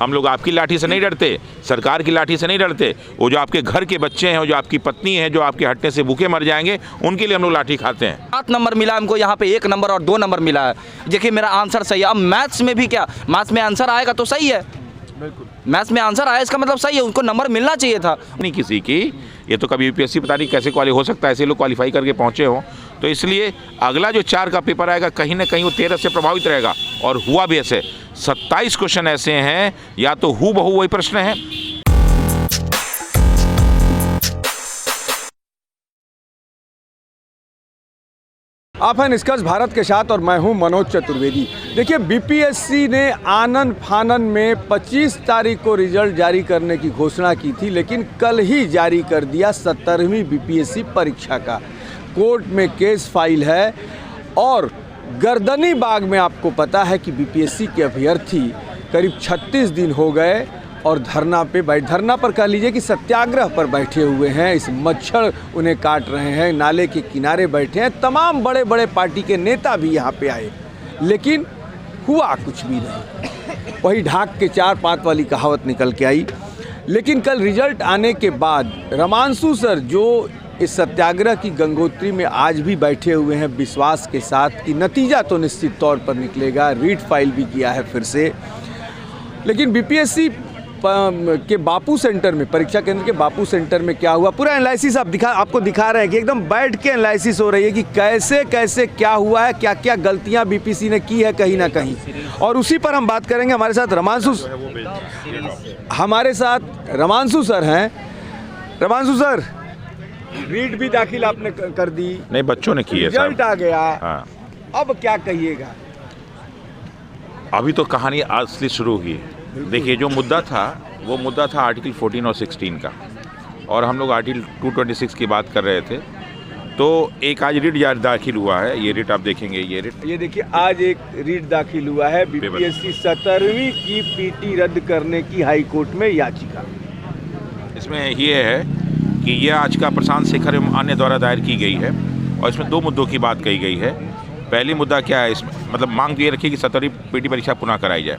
हम लोग आपकी लाठी से नहीं डरते, सरकार की लाठी से नहीं डरते। वो जो आपके घर के बच्चे हैं, जो आपकी पत्नी है, जो आपके हटने से भूखे मर जाएंगे, उनके लिए हम लोग लाठी खाते हैं। 7 नंबर मिला हमको, यहाँ पे 1 नंबर और 2 नंबर मिला है। देखिए मेरा आंसर सही है। अब मैथ्स में भी क्या, मैथ्स में आंसर आएगा तो सही है, बिल्कुल मैथ्स में आंसर आया इसका मतलब सही है, उनको नंबर मिलना चाहिए था। नहीं किसी की, ये तो कभी यूपीएससी पता नहीं कैसे क्वालिफाई हो सकता है, ऐसे लोग क्वालिफाई करके पहुँचे हों। तो इसलिए अगला जो 4 का पेपर आएगा कहीं ना कहीं वो 13 से प्रभावित रहेगा। और हुआ भी ऐसे, 27 क्वेश्चन ऐसे हैं, या तो हूबहू वही प्रश्न है। आप हैं निष्कर्ष भारत के साथ और मैं हूं मनोज चतुर्वेदी। देखिए, बीपीएससी ने आनन फानन में 25 तारीख को रिजल्ट जारी करने की घोषणा की थी, लेकिन कल ही जारी कर दिया 17वीं बीपीएससी परीक्षा का। कोर्ट में केस फाइल है और गर्दनी बाग में आपको पता है कि बीपीएससी के अभ्यर्थी करीब 36 दिन हो गए और धरना पर कह लीजिए कि सत्याग्रह पर बैठे हुए हैं। इस मच्छर उन्हें काट रहे हैं, नाले के किनारे बैठे हैं। तमाम बड़े बड़े पार्टी के नेता भी यहाँ पे आए, लेकिन हुआ कुछ भी नहीं। वही ढाक के 4 पात वाली कहावत निकल के आई। लेकिन कल रिजल्ट आने के बाद रमांशु सर, जो इस सत्याग्रह की गंगोत्री में आज भी बैठे हुए हैं विश्वास के साथ कि नतीजा तो निश्चित तौर पर निकलेगा, रीड फाइल भी किया है फिर से। लेकिन बीपीएससी के बापू सेंटर में, परीक्षा केंद्र के बापू सेंटर में क्या हुआ, पूरा एनालिसिस आपको दिखा रहे हैं कि एकदम बैठ के एनालिसिस हो रही है कि कैसे कैसे क्या हुआ है, क्या क्या गलतियां बीपीएससी ने की है कहीं ना कहीं। और उसी पर हम बात करेंगे। हमारे साथ रमांशु सर हैं। रमांशु सर, रीड भी दाखिल आपने कर दी? नहीं, बच्चों ने की है, रिजल्ट आ गया। हाँ। अब क्या कहिएगा? अभी तो कहानी असली शुरू हुई है। देखिए, जो मुद्दा था वो मुद्दा था आर्टिकल 14 और 16 का, और हम लोग आर्टिकल 226 की बात कर रहे थे। तो एक आज रीट दाखिल हुआ है, ये रीट आप देखेंगे, ये देखिए आज एक रीट दाखिल हुआ है, बीपीएससी 17वीं की पीटी रद्द करने की हाई कोर्ट में याचिका। इसमें ये है कि ये आज का प्रशांत शेखर एवं अन्य द्वारा दायर की गई है, और इसमें 2 मुद्दों की बात कही गई है। पहली मुद्दा क्या है, इसमें मतलब मांग ये रखी कि 17वीं पीटी परीक्षा पुनः कराई जाए,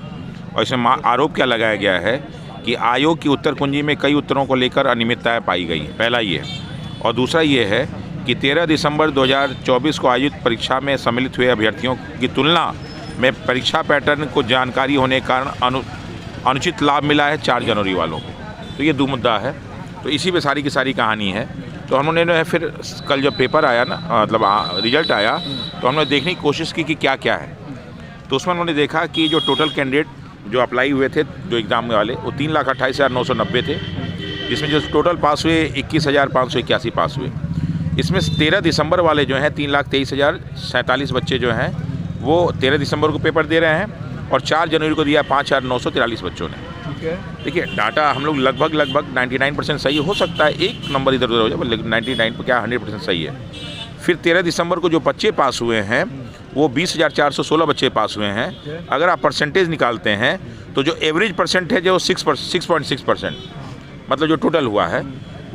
और इसमें आरोप क्या लगाया गया है कि आयोग की उत्तर कुंजी में कई उत्तरों को लेकर अनियमितताएं पाई गई। पहला ये है, और दूसरा ये है कि 13 दिसंबर 2024 को आयोजित परीक्षा में सम्मिलित हुए अभ्यर्थियों की तुलना में परीक्षा पैटर्न को जानकारी होने के कारण अनुचित लाभ मिला है 4 जनवरी वालों को। तो ये 2 मुद्दा है। तो इसी पे सारी की सारी कहानी है। तो हमने जो है फिर कल जब पेपर आया ना, मतलब रिजल्ट आया, तो हमने देखने की कोशिश की कि क्या क्या है। तो उसमें उन्होंने देखा कि जो टोटल कैंडिडेट जो अप्लाई हुए थे, जो एग्ज़ाम वाले, वो 3,28,990 थे, जिसमें जो टोटल पास हुए 21,581 पास हुए। इसमें 13 दिसंबर वाले जो हैं 3,23,047 बच्चे जो हैं वो 13 दिसंबर को पेपर दे रहे हैं, और 4 जनवरी को दिया 5,943 बच्चों ने। देखिए, डाटा हम लोग लगभग 99% सही हो सकता है, 1 नंबर इधर उधर हो जाए, लेकिन 99 क्या 100% सही है। फिर 13 दिसंबर को जो बच्चे पास हुए हैं वो 20,416 बच्चे पास हुए हैं। अगर आप परसेंटेज निकालते हैं तो जो एवरेज परसेंट है जो 6.6%, मतलब जो टोटल हुआ है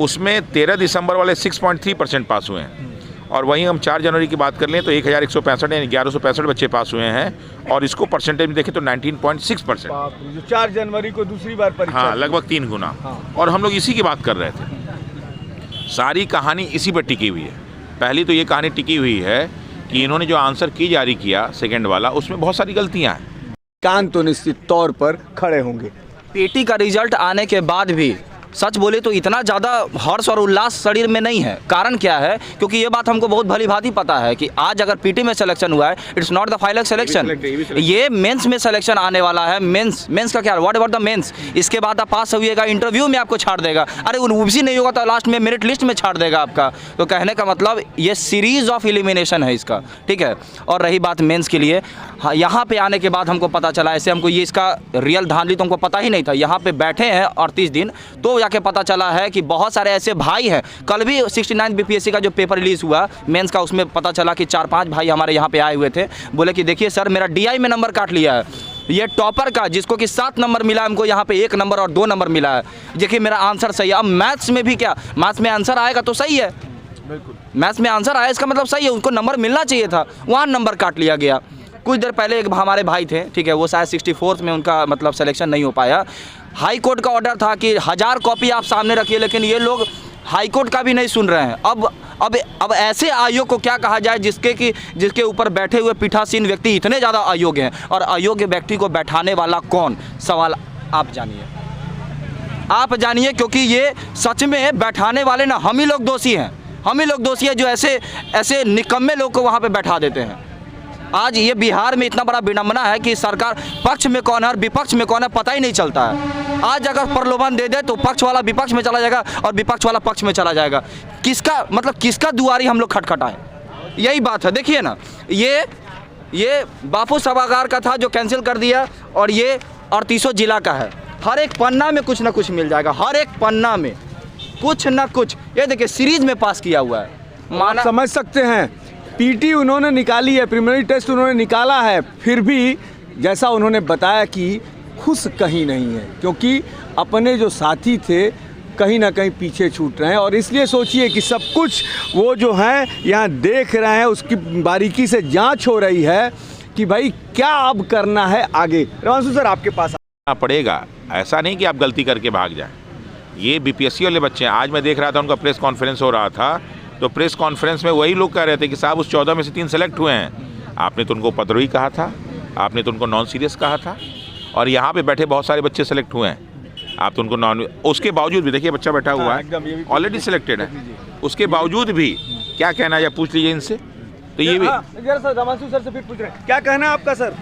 उसमें 13 दिसंबर वाले 6.3% पास हुए हैं। और वहीं हम 4 जनवरी की बात कर लें तो 1,165 यानी 1,165 बच्चे पास हुए हैं, और इसको परसेंटेज में देखें तो 19.6%। जो 4 जनवरी को दूसरी बार परीक्षा, हाँ, लगभग 3 गुना। और हम लोग इसी की बात कर रहे थे। सारी कहानी इसी पर टिकी हुई है। पहली तो ये कहानी टिकी हुई है कि इन्होंने जो आंसर की जारी किया सेकंड वाला, उसमें बहुत सारी गलतियां हैं। कान तो निश्चित तौर पर खड़े होंगे। पीटी का रिजल्ट आने के बाद भी सच बोले तो इतना ज़्यादा हर्ष और उल्लास शरीर में नहीं है। कारण क्या है, क्योंकि ये बात हमको बहुत भली भांति पता है कि आज अगर पीटी में सिलेक्शन हुआ है, it's not the final selection, ये मेंस में सिलेक्शन आने वाला है। मेंस का क्या, व्हाट अबाउट द मेंस, इसके बाद आप पास होइएगा, इंटरव्यू में आपको छाड़ देगा। अरे उसी नहीं होगा तो लास्ट में मेरिट लिस्ट में छाड़ देगा आपका। तो कहने का मतलब ये सीरीज ऑफ एलिमिनेशन है इसका, ठीक है। और रही बात मेंस के लिए, हाँ, यहाँ पे आने के बाद हमको पता चला, ऐसे हमको ये इसका रियल धांधली तो हमको पता ही नहीं था। यहाँ पे बैठे हैं 38 दिन तो जाके पता चला है कि बहुत सारे ऐसे भाई हैं। कल भी 69 बीपीएससी का जो पेपर रिलीज़ हुआ मेंस का, उसमें पता चला कि 4-5 भाई हमारे यहाँ पे आए हुए थे, बोले कि देखिए सर मेरा डीआई में नंबर काट लिया है। ये टॉपर का जिसको कि 7 नंबर मिला, हमको यहाँ पे 1 नंबर और 2 नंबर मिला है। देखिए मेरा आंसर सही है। अब मैथ्स में भी क्या, मैथ्स में आंसर आएगा तो सही है, बिल्कुल मैथ्स में आंसर आया इसका मतलब सही है, उनको नंबर मिलना चाहिए था, वहाँ नंबर काट लिया गया। कुछ देर पहले एक हमारे भाई थे, ठीक है, वो शायद 64th में उनका मतलब सिलेक्शन नहीं हो पाया। हाई कोर्ट का ऑर्डर था कि 1000 कॉपी आप सामने रखिए, लेकिन ये लोग हाई कोर्ट का भी नहीं सुन रहे हैं। अब ऐसे आयोग को क्या कहा जाए जिसके ऊपर बैठे हुए पीठासीन व्यक्ति इतने ज़्यादा अयोग्य हैं, और अयोग्य व्यक्ति को बैठाने वाला कौन, सवाल आप जानिए, क्योंकि ये सच में बैठाने वाले ना हम ही लोग दोषी हैं, जो ऐसे निकम्मे लोग को वहाँ पे बैठा देते हैं। आज ये बिहार में इतना बड़ा विडंबना है कि सरकार पक्ष में कौन है और विपक्ष में कौन है पता ही नहीं चलता है। आज अगर प्रलोभन दे दे तो पक्ष वाला विपक्ष में चला जाएगा और विपक्ष वाला पक्ष में चला जाएगा। किसका दुआरी हम लोग खटखटाएं, यही बात है। देखिए ना, ये बापू सभागार का था जो कैंसिल कर दिया, और ये 38 जिला का है। हर एक पन्ना में कुछ ना कुछ मिल जाएगा, हर एक पन्ना में कुछ ना कुछ। ये देखिए सीरीज में पास किया हुआ है, माना समझ सकते हैं। पीटी उन्होंने निकाली है, प्रीलिमिनरी टेस्ट उन्होंने निकाला है, फिर भी जैसा उन्होंने बताया कि खुश कहीं नहीं है, क्योंकि अपने जो साथी थे कहीं ना कहीं पीछे छूट रहे हैं। और इसलिए सोचिए कि सब कुछ वो जो हैं यहाँ देख रहे हैं, उसकी बारीकी से जांच हो रही है कि भाई क्या अब करना है आगे। रवांशु सर, आपके पास आना पड़ेगा, ऐसा नहीं कि आप गलती करके भाग जाएं। ये बीपीएससी वाले बच्चे हैं। आज मैं देख रहा था उनका प्रेस कॉन्फ्रेंस हो रहा था, तो प्रेस कॉन्फ्रेंस में वही लोग कह रहे थे कि साहब उस 14 में से 3 सेलेक्ट हुए हैं। आपने तो उनको उपद्रवी कहा था, आपने तो उनको नॉन सीरियस कहा था, और यहाँ पे बैठे बहुत सारे बच्चे सेलेक्ट हुए हैं, आप तो उनको नॉन। उसके बावजूद भी देखिए बच्चा बैठा हुआ है, ऑलरेडी सिलेक्टेड है, उसके बावजूद भी क्या कहना है, पूछ लीजिए इनसे। तो ये भी रवांशु सर से फिर पूछ रहे हैं, क्या कहना है आपका सर?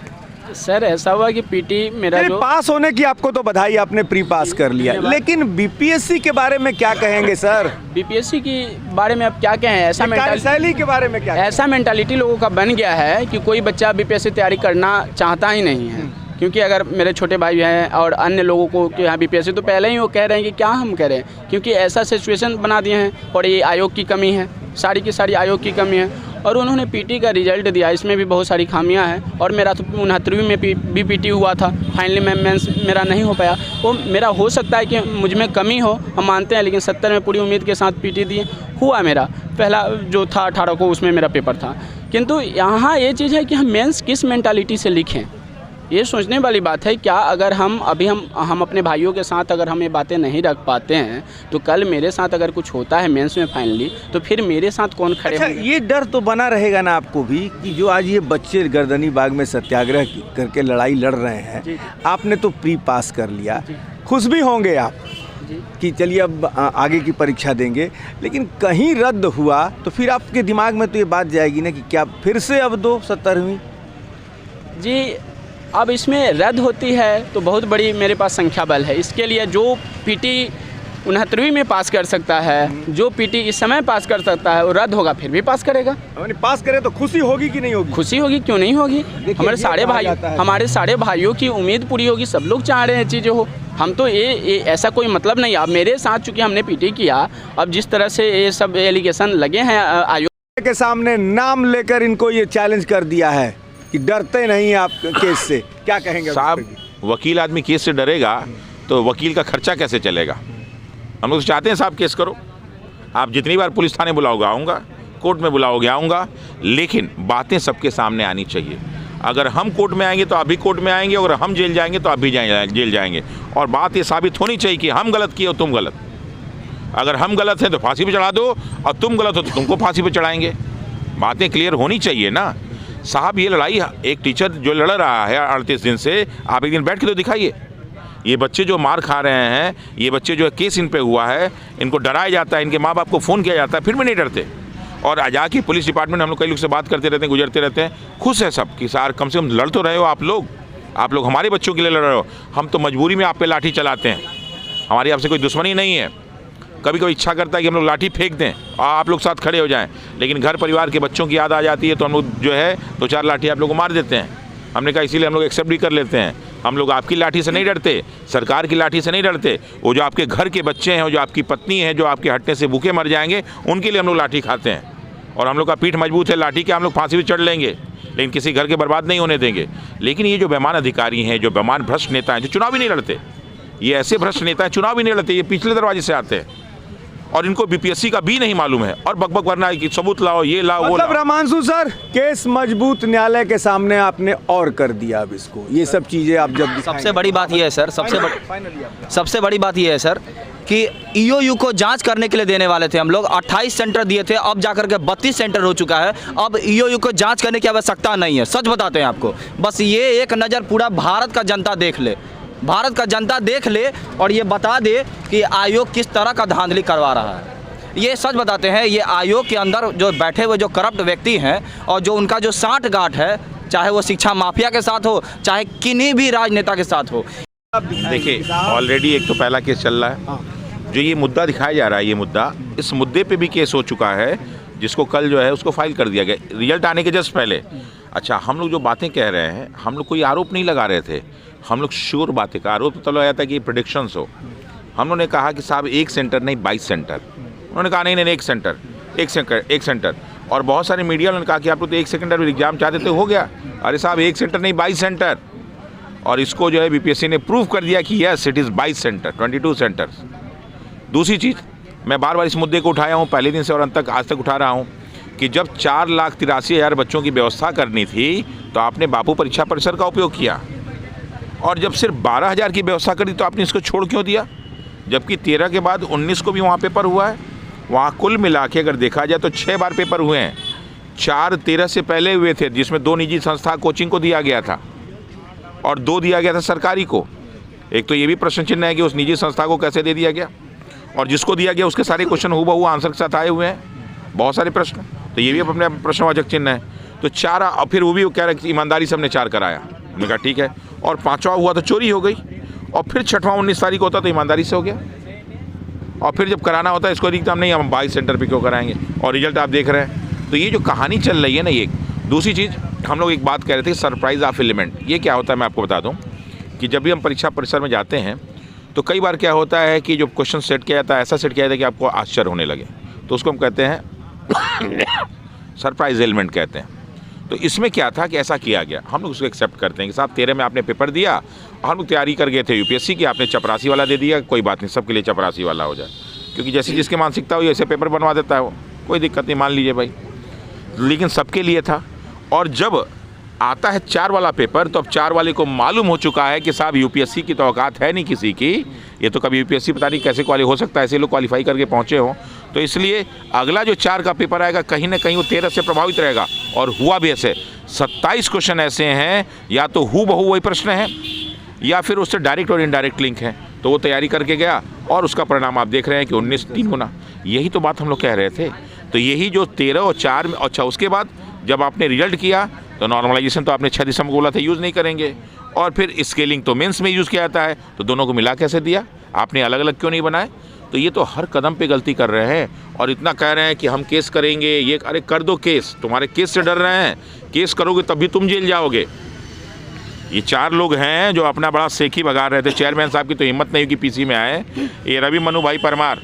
सर ऐसा हुआ कि पीटी मेरा जो पास होने की आपको तो बधाई, आपने प्री पास कर लिया, लेकिन बीपीएससी के बारे में क्या कहेंगे सर? बीपीएससी के बारे में अब क्या कहें, ऐसा कार्यशैली के बारे में क्या, ऐसा मेंटालिटी लोगों का बन गया है कि कोई बच्चा बीपीएससी तैयारी करना चाहता ही नहीं है। क्योंकि अगर मेरे छोटे भाई हैं और अन्य लोगों को कि हाँ बीपीएससी, तो पहले ही वो कह रहे हैं कि क्या हम कह रहे हैं, क्योंकि ऐसा सिचुएशन बना दिए हैं। और ये आयोग की कमी है, सारी की सारी आयोग की कमी है। और उन्होंने पीटी का रिजल्ट दिया, इसमें भी बहुत सारी खामियां हैं। और मेरा तो 69वीं में भी पीटी हुआ था, फाइनली में मेंस मेरा नहीं हो पाया। वो मेरा हो सकता है कि मुझ में कमी हो, हम मानते हैं, लेकिन 70 में पूरी उम्मीद के साथ पीटी दिए हुआ। मेरा पहला जो था 18 को, उसमें मेरा पेपर था। किंतु यहाँ ये चीज़ है कि हम मेंस किस मेंटालिटी से लिखें, ये सोचने वाली बात है। क्या अगर हम अपने भाइयों के साथ अगर हम ये बातें नहीं रख पाते हैं, तो कल मेरे साथ अगर कुछ होता है मेंस में फाइनली, तो फिर मेरे साथ कौन खड़े होंगे? ये डर तो बना रहेगा ना आपको भी कि जो आज ये बच्चे गर्दनी बाग में सत्याग्रह करके लड़ाई लड़ रहे हैं, आपने तो प्री पास कर लिया, खुश भी होंगे आप कि चलिए अब आगे की परीक्षा देंगे, लेकिन कहीं रद्द हुआ तो फिर आपके दिमाग में तो ये बात जाएगी ना कि क्या फिर से अब दो 70वीं? जी, अब इसमें रद्द होती है तो बहुत बड़ी मेरे पास संख्या बल है। इसके लिए जो पीटी 69वीं में पास कर सकता है, जो पीटी इस समय पास कर सकता है, वो रद्द होगा फिर भी पास करेगा। पास करे तो खुशी होगी कि नहीं होगी? खुशी होगी, क्यों नहीं होगी। हमारे सारे भाइयों की उम्मीद पूरी होगी, सब लोग चाह रहे हैं चीज़ें हो। हम तो ये ऐसा कोई मतलब नहीं। अब मेरे साथ चूँकि हमने पीटी किया, अब जिस तरह से ये सब एलिगेशन लगे हैं आयोग के सामने, नाम लेकर इनको ये चैलेंज कर दिया है कि डरते नहीं आप केस से, क्या कहेंगे साहब? वकील आदमी केस से डरेगा तो वकील का खर्चा कैसे चलेगा? हम लोग चाहते हैं साहब केस करो, आप जितनी बार पुलिस थाने बुलाओगे आऊँगा, कोर्ट में बुलाओगे आऊँगा, लेकिन बातें सबके सामने आनी चाहिए। अगर हम कोर्ट में आएंगे तो आप भी कोर्ट में आएंगे, और हम जेल जाएंगे तो आप भी जेल जाएंगे, और बात ये साबित होनी चाहिए कि हम गलत किए और तुम गलत। अगर हम गलत हैं तो फांसी पे चढ़ा दो, और तुम गलत हो तो तुमको फांसी पे चढ़ाएंगे। बातें क्लियर होनी चाहिए ना साहब। ये लड़ाई एक टीचर जो लड़ रहा है 38 दिन से, आप एक दिन बैठ के तो दिखाइए। ये बच्चे जो मार खा रहे हैं, ये बच्चे जो केस इन पे हुआ है, इनको डराया जाता है, इनके माँ बाप को फ़ोन किया जाता है, फिर भी नहीं डरते। और आजाकी पुलिस डिपार्टमेंट, हम लोग कई लोग से बात करते रहते हैं, गुजरते रहते हैं, खुश है सब कि सार कम से कम लड़ तो रहे हो आप लोग हमारे बच्चों के लिए लड़ रहे हो। हम तो मजबूरी में आप पे लाठी चलाते हैं, हमारी आपसे कोई दुश्मनी नहीं है। कभी कभी इच्छा करता है कि हम लोग लाठी फेंक दें और आप लोग साथ खड़े हो जाएं, लेकिन घर परिवार के बच्चों की याद आ जाती है तो हम लोग जो है 2-4 लाठी आप लोग को मार देते हैं। हमने कहा इसीलिए हम लोग एक्सेप्ट भी कर लेते हैं। हम लोग आपकी लाठी से नहीं डरते, सरकार की लाठी से नहीं डरते। वो जो आपके घर के बच्चे हैं, जो आपकी पत्नी है, जो आपके हटने से भूखे मर जाएंगे, उनके लिए हम लोग लाठी खाते हैं। और हम लोग का पीठ मजबूत है, लाठी के हम लोग फांसी भी चढ़ लेंगे, लेकिन किसी घर के बर्बाद नहीं होने देंगे। लेकिन ये जो बेईमान अधिकारी हैं, जो बेईमान भ्रष्ट नेता हैं, जो चुनाव भी नहीं लड़ते, ये ऐसे भ्रष्ट नेता हैं चुनाव भी नहीं लड़ते, ये पिछले दरवाजे से आते हैं। और इनको बीपीएससी का भी नहीं मालूम है और बकबक करना है कि सबूत लाओ, ये लाओ, वो मतलब लाओ। रामांशु सर, केस मजबूत न्यायालय के सामने आपने और कर दिया अब इसको, ये सब चीजें आप जब सबसे बड़ी बात यह है सर, सबसे बड़ी बात यह है सर कि ईओयू को जांच करने के लिए देने वाले थे हम लोग, 28 सेंटर दिए थे, अब जाकर के 32 सेंटर हो चुका है। अब ईओयू को जांच करने की आवश्यकता नहीं है, सच बताते हैं आपको। बस ये एक नज़र पूरा भारत का जनता देख ले, भारत का जनता देख ले और ये बता दे कि आयोग किस तरह का धांधली करवा रहा है। ये सच बताते हैं, ये आयोग के अंदर जो बैठे हुए जो करप्ट व्यक्ति हैं और जो उनका जो साठगांठ है, चाहे वो शिक्षा माफिया के साथ हो, चाहे किन्हीं भी राजनेता के साथ हो। देखिए, ऑलरेडी एक तो पहला केस चल रहा है, जो ये मुद्दा दिखाया जा रहा है, ये मुद्दा, इस मुद्दे पे भी केस हो चुका है, जिसको कल जो है उसको फाइल कर दिया गया रिजल्ट आने के जस्ट पहले। अच्छा, हम लोग जो बातें कह रहे हैं, हम लोग कोई आरोप नहीं लगा रहे थे, हम लोग श्योर बातें का आरोप तो लगाया था कि प्रेडिक्शंस हो। हम लोगों ने कहा कि साहब 1 सेंटर नहीं 22 सेंटर, उन्होंने कहा नहीं 1 सेंटर। और बहुत सारे मीडिया ने कहा कि आप लोग तो 1 सेंटर एग्जाम चाहते थे, हो गया। अरे साहब 1 सेंटर नहीं 22 सेंटर, और इसको जो है बीपीएससी ने प्रूव कर दिया कि yes it is 22 centre, 22 centres. दूसरी चीज़, मैं बार बार इस मुद्दे को उठाया हूँ पहले दिन से और अंत तक आज तक उठा रहा हूँ कि जब 4,83,000 बच्चों की व्यवस्था करनी थी तो आपने बापू परीक्षा परिसर का उपयोग किया, और जब सिर्फ 12,000 की व्यवस्था करी तो आपने इसको छोड़ क्यों दिया? जबकि 13 के बाद 19 को भी वहाँ पेपर हुआ है। वहाँ कुल मिला के अगर देखा जाए तो 6 बार पेपर हुए हैं, 4 13 से पहले हुए थे, जिसमें 2 निजी संस्था कोचिंग को दिया गया था और 2 दिया गया था सरकारी को। एक तो ये भी प्रश्न चिन्ह है कि उस निजी संस्था को कैसे दे दिया गया, और जिसको दिया गया उसके सारे क्वेश्चन हूबहू आंसर के साथ आए हुए हैं, बहुत सारे प्रश्न, तो ये भी अपने प्रश्नवाचक चिन्ह है। तो 4, और फिर वो भी कह रहे कि ईमानदारी से हमने 4 कराया, हमने कहा ठीक है, और 5वां हुआ तो चोरी हो गई, और फिर 6वां 19 तारीख होता तो ईमानदारी से हो गया, और फिर जब कराना होता है इसको दिखता हम नहीं, हम 22 सेंटर पे क्यों कराएंगे, और रिजल्ट आप देख रहे हैं। तो ये जो कहानी चल रही है ना, ये दूसरी चीज़ हम लोग एक बात कह रहे थे, सरप्राइज ऑफ एलिमेंट। ये क्या होता है मैं आपको बता दूं कि जब भी हम परीक्षा परिसर में जाते हैं तो कई बार क्या होता है कि जो क्वेश्चन सेट किया जाता है, ऐसा सेट किया जाता है कि आपको आश्चर्य होने लगे, तो उसको हम कहते हैं सरप्राइज एलिमेंट कहते हैं। तो इसमें क्या था कि ऐसा किया गया, हम लोग उसको एक्सेप्ट करते हैं कि साहब 13 में आपने पेपर दिया, हम लोग तैयारी कर गए थे यूपीएससी की, आपने चपरासी वाला दे दिया, कोई बात नहीं, सबके लिए चपरासी वाला हो जाए, क्योंकि जैसे जिसकी मानसिकता हो ऐसे पेपर बनवा देता है वो, कोई दिक्कत नहीं, मान लीजिए भाई। लेकिन सबके लिए था, और जब आता है 4 वाला पेपर तो अब 4 वाले को मालूम हो चुका है कि साहब यूपीएससी की तो औकात है नहीं किसी की, ये तो कभी यूपीएससी पता नहीं कैसे क्वालिफाई हो सकता है, ऐसे लोग क्वालिफाई करके पहुँचे हों, तो इसलिए अगला जो 4 का पेपर आएगा कहीं ना कहीं वो 13 से प्रभावित रहेगा। और हुआ भी ऐसे, 27 क्वेश्चन ऐसे हैं, या तो हूबहू वही प्रश्न है या फिर उससे डायरेक्ट और इनडायरेक्ट लिंक है, तो वो तैयारी करके गया और उसका परिणाम आप देख रहे हैं कि 19 3 गुना। यही तो बात हम लोग कह रहे थे। तो यही जो 13 और 4 में, अच्छा उसके बाद जब आपने रिजल्ट किया तो नॉर्मलाइजेशन तो आपने 6 दिसंबर को बोला था यूज़ नहीं करेंगे, और फिर स्केलिंग तो मेंस में यूज़ किया जाता है, तो दोनों को मिला कैसे दिया आपने, अलग अलग क्यों नहीं बनाए? तो ये तो हर कदम पे गलती कर रहे हैं, और इतना कह रहे हैं कि हम केस करेंगे, ये अरे कर दो केस, तुम्हारे केस से डर रहे हैं, केस करोगे तब भी तुम जेल जाओगे। ये 4 लोग हैं जो अपना बड़ा सेखी भगा रहे थे, चेयरमैन साहब की तो हिम्मत नहीं हुई कि पीसी में आए, ये रवि मनु भाई परमार,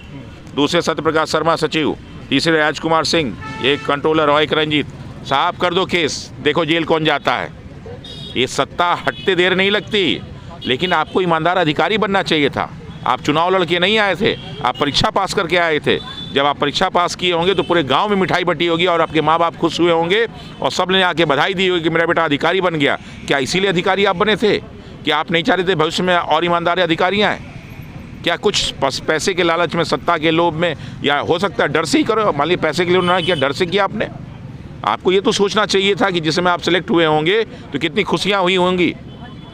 दूसरे सत्यप्रकाश शर्मा सचिव, तीसरे राजकुमार सिंह, एक कंट्रोलर और एक रंजीत साहब, कर दो केस, देखो जेल कौन जाता है। ये सत्ता हटते देर नहीं लगती, लेकिन आपको ईमानदार अधिकारी बनना चाहिए था। आप चुनाव लड़के नहीं आए थे, आप परीक्षा पास करके आए थे। जब आप परीक्षा पास किए होंगे तो पूरे गांव में मिठाई बटी होगी और आपके माँ बाप खुश हुए होंगे और सब ने आके बधाई दी होगी कि मेरा बेटा अधिकारी बन गया। क्या इसीलिए अधिकारी आप बने थे कि आप नहीं चाहते थे भविष्य में और ईमानदार अधिकारी आए? क्या कुछ पैसे के लालच में, सत्ता के लोभ में, या हो सकता है डर से ही करो? मान लीजिए पैसे के लिए उन्होंने किया, डर से किया आपने? आपको ये तो सोचना चाहिए था कि जिस समय आप सिलेक्ट हुए होंगे तो कितनी खुशियाँ हुई होंगी।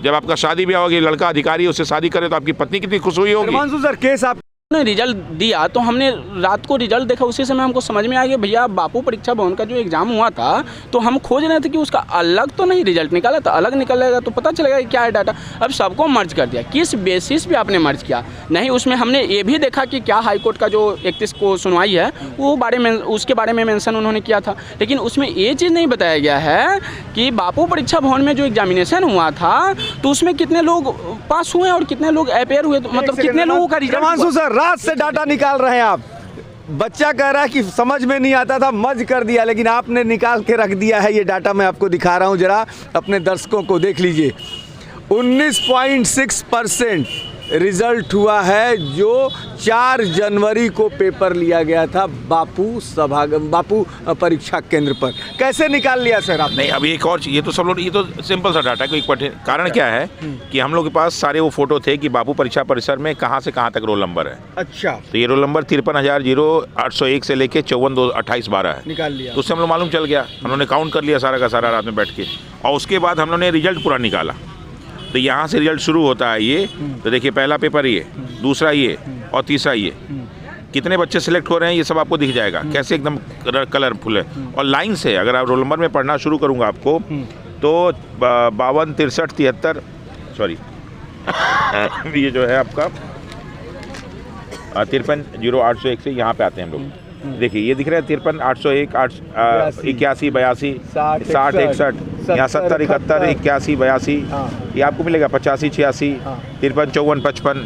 जब आपका शादी ब्याह होगी, लड़का अधिकारी उससे शादी करे तो आपकी पत्नी कितनी खुश हुई होगी। हिमांशु सर, केस आप रिजल्ट दिया तो हमने रात को रिजल्ट देखा, उसी समय हमको समझ में आ गया भैया बापू परीक्षा भवन का जो एग्ज़ाम हुआ था तो हम खोज रहे थे कि उसका अलग तो नहीं रिजल्ट निकाला था, अलग निकलेगा तो पता चलेगा कि क्या है डाटा। अब सबको मर्ज कर दिया, किस बेसिस पे आपने मर्ज किया? नहीं, उसमें हमने ये भी देखा कि क्या हाईकोर्ट का जो 31 को सुनवाई है वो उसके बारे में मेंशन उन्होंने किया था, लेकिन उसमें ये चीज़ नहीं बताया गया है कि बापू परीक्षा भवन में जो एग्जामिनेशन हुआ था तो उसमें कितने लोग पास हुए और कितने लोग अपेयर हुए, मतलब कितने लोगों का रिजल्ट। हिमांशु सर, रात से डाटा निकाल रहे हैं आप, बच्चा कह रहा है कि समझ में नहीं आता था, मर्ज कर दिया, लेकिन आपने निकाल के रख दिया है। ये डाटा मैं आपको दिखा रहा हूं, जरा अपने दर्शकों को देख लीजिए। 19.6% रिजल्ट हुआ है जो 4 जनवरी को पेपर लिया गया था बापू परीक्षा केंद्र पर। कैसे निकाल लिया सर आप? नहीं, अभी एक और ये तो सब लोग, ये तो सिंपल सा डाटा है, कोई कठिन कारण क्या है कि हम लोग के पास सारे वो फोटो थे कि बापू परीक्षा परिसर में कहाँ से कहाँ तक रोल नंबर है। अच्छा, तो ये रोल नंबर 53,0801 से लेके 54,2812 है। निकाल लिया। तो उससे हम लोग मालूम चल गया, हम लोगों ने काउंट कर लिया सारा का सारा रात में बैठ के, और उसके बाद हम लोगों ने रिजल्ट पूरा निकाला। तो यहाँ से रिजल्ट शुरू होता है ये, तो देखिए पहला पेपर ये, दूसरा ये और तीसरा ये। कितने बच्चे सिलेक्ट हो रहे हैं ये सब आपको दिख जाएगा, कैसे एकदम कलरफुल है। और लाइन से अगर आप रोल नंबर में पढ़ना शुरू करूँगा आपको तो 52, 63, 73, सॉरी ये जो है आपका 53,0801 से यहाँ पे आते हैं हम लोग। देखिए ये दिख रहा है 53,801, 81, 82, 60, 61, यहाँ 70, 71, 81, 82, ये आपको मिलेगा 85, 86, 53, 54, 55,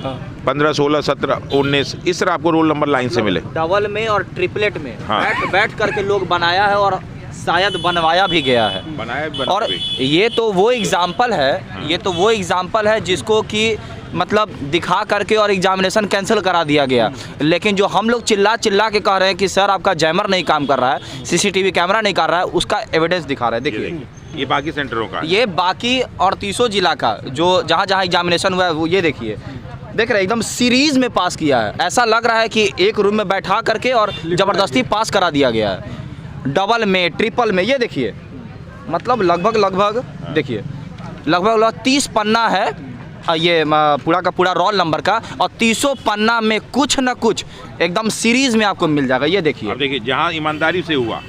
15, 16, 17, 19, इस तरह आपको रोल नंबर लाइन से मिले। डबल में और ट्रिपलेट में हाँ। बैठ करके लोग बनाया है और शायद बनवाया भी गया है। और ये तो वो एग्जाम्पल है, ये तो वो एग्जाम्पल है जिसको कि मतलब दिखा करके और एग्जामिनेशन कैंसिल करा दिया गया। लेकिन जो हम लोग चिल्ला के कह रहे हैं कि सर आपका जैमर नहीं काम कर रहा है, सीसीटीवी कैमरा नहीं कर रहा है, उसका एविडेंस दिखा रहे हैं। देखिए ये बाकी सेंटरों का, ये बाकी 38 जिला का जो जहाँ एग्जामिनेशन हुआ है वो ये देखिए, देख रहे हैं एकदम सीरीज में पास किया है। ऐसा लग रहा है कि एक रूम में बैठा करके और ज़बरदस्ती पास करा दिया गया है। डबल में, ट्रिपल में, ये देखिए मतलब लगभग देखिए लगभग 30 पन्ना है ये पूरा का पूरा रोल नंबर का, और 30 पन्ना में कुछ न कुछ एकदम सीरीज में आपको मिल जाएगा। ये देखिए, अब देखिए जहाँ ईमानदारी से हुआ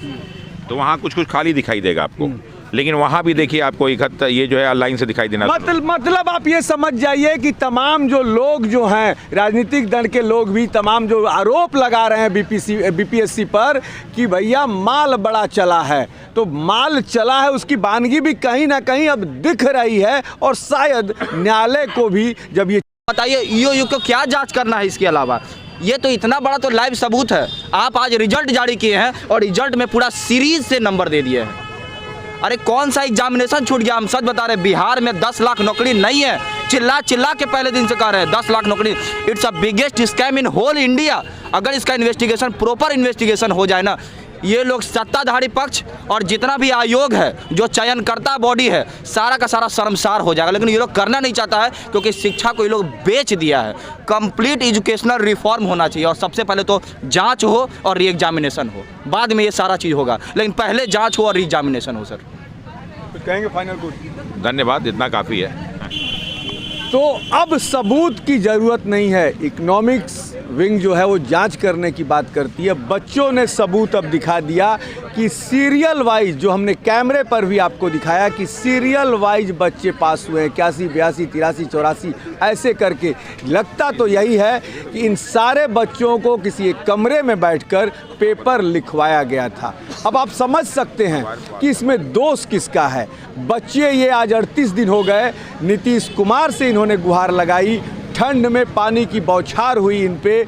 तो वहाँ कुछ खाली दिखाई देगा आपको, लेकिन वहाँ भी देखिए आपको इकट्ठा ये जो है लाइन से दिखाई देना। मतलब आप ये समझ जाइए कि तमाम जो लोग जो हैं, राजनीतिक दल के लोग भी तमाम जो आरोप लगा रहे हैं बीपीएससी पर कि भैया माल बड़ा चला है, तो माल चला है उसकी वानगी भी कहीं ना कहीं अब दिख रही है। और शायद न्यायालय को भी जब ये बताइए ईओयू को क्या जांच करना है इसके अलावा, ये तो इतना बड़ा तो लाइव सबूत है। आप आज रिजल्ट जारी किए हैं और रिजल्ट में पूरा सीरीज से नंबर दे दिए हैं। अरे कौन सा एग्जामिनेशन छूट गया? हम सच बता रहे हैं, बिहार में 10 लाख नौकरी नहीं है। चिल्ला के पहले दिन से कह रहे हैं 10 लाख नौकरी। It's a biggest scam in whole India. अगर इसका इन्वेस्टिगेशन, प्रॉपर इन्वेस्टिगेशन हो जाए ना, ये लोग सत्ताधारी पक्ष और जितना भी आयोग है, जो चयनकर्ता बॉडी है, सारा का सारा शर्मसार हो जाएगा। लेकिन ये लोग करना नहीं चाहता है क्योंकि शिक्षा को ये लोग बेच दिया है। कंप्लीट एजुकेशनल रिफॉर्म होना चाहिए और सबसे पहले तो जांच हो और री एग्जामिनेशन हो, बाद में ये सारा चीज़ होगा। लेकिन पहले जांच हो और री एग्जामिनेशन हो। सर तो कहेंगे फाइनल कुछ? धन्यवाद, इतना काफ़ी है। तो अब सबूत की ज़रूरत नहीं है। इकोनॉमिक्स विंग जो है वो जांच करने की बात करती है। बच्चों ने सबूत अब दिखा दिया कि सीरियल वाइज, जो हमने कैमरे पर भी आपको दिखाया कि सीरियल वाइज बच्चे पास हुए हैं, 81, 82, 83, 84 ऐसे करके। लगता तो यही है कि इन सारे बच्चों को किसी एक कमरे में बैठकर पेपर लिखवाया गया था। अब आप समझ सकते हैं कि इसमें दोष किसका है। बच्चे ये आज 38 दिन हो गए, नीतीश कुमार से इन्होंने गुहार लगाई, ठंड में पानी की बौछार हुई, इन पे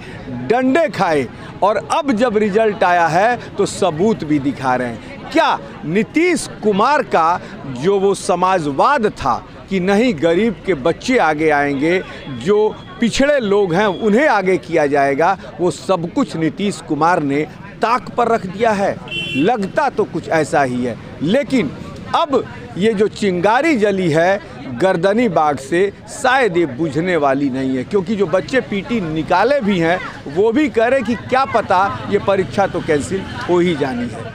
डंडे खाए, और अब जब रिजल्ट आया है तो सबूत भी दिखा रहे हैं। क्या नीतीश कुमार का जो वो समाजवाद था कि नहीं गरीब के बच्चे आगे आएंगे, जो पिछड़े लोग हैं उन्हें आगे किया जाएगा, वो सब कुछ नीतीश कुमार ने ताक पर रख दिया है। लगता तो कुछ ऐसा ही है। लेकिन अब ये जो चिंगारी जली है गर्दनी बाग से, शायद ये बुझने वाली नहीं है, क्योंकि जो बच्चे पीटी निकाले भी हैं वो भी कह रहे कि क्या पता ये परीक्षा तो कैंसिल हो ही जानी है।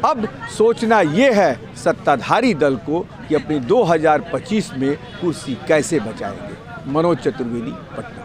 अब सोचना ये है सत्ताधारी दल को कि अपनी 2025 में कुर्सी कैसे बचाएंगे। मनोज चतुर्वेदी, पटना।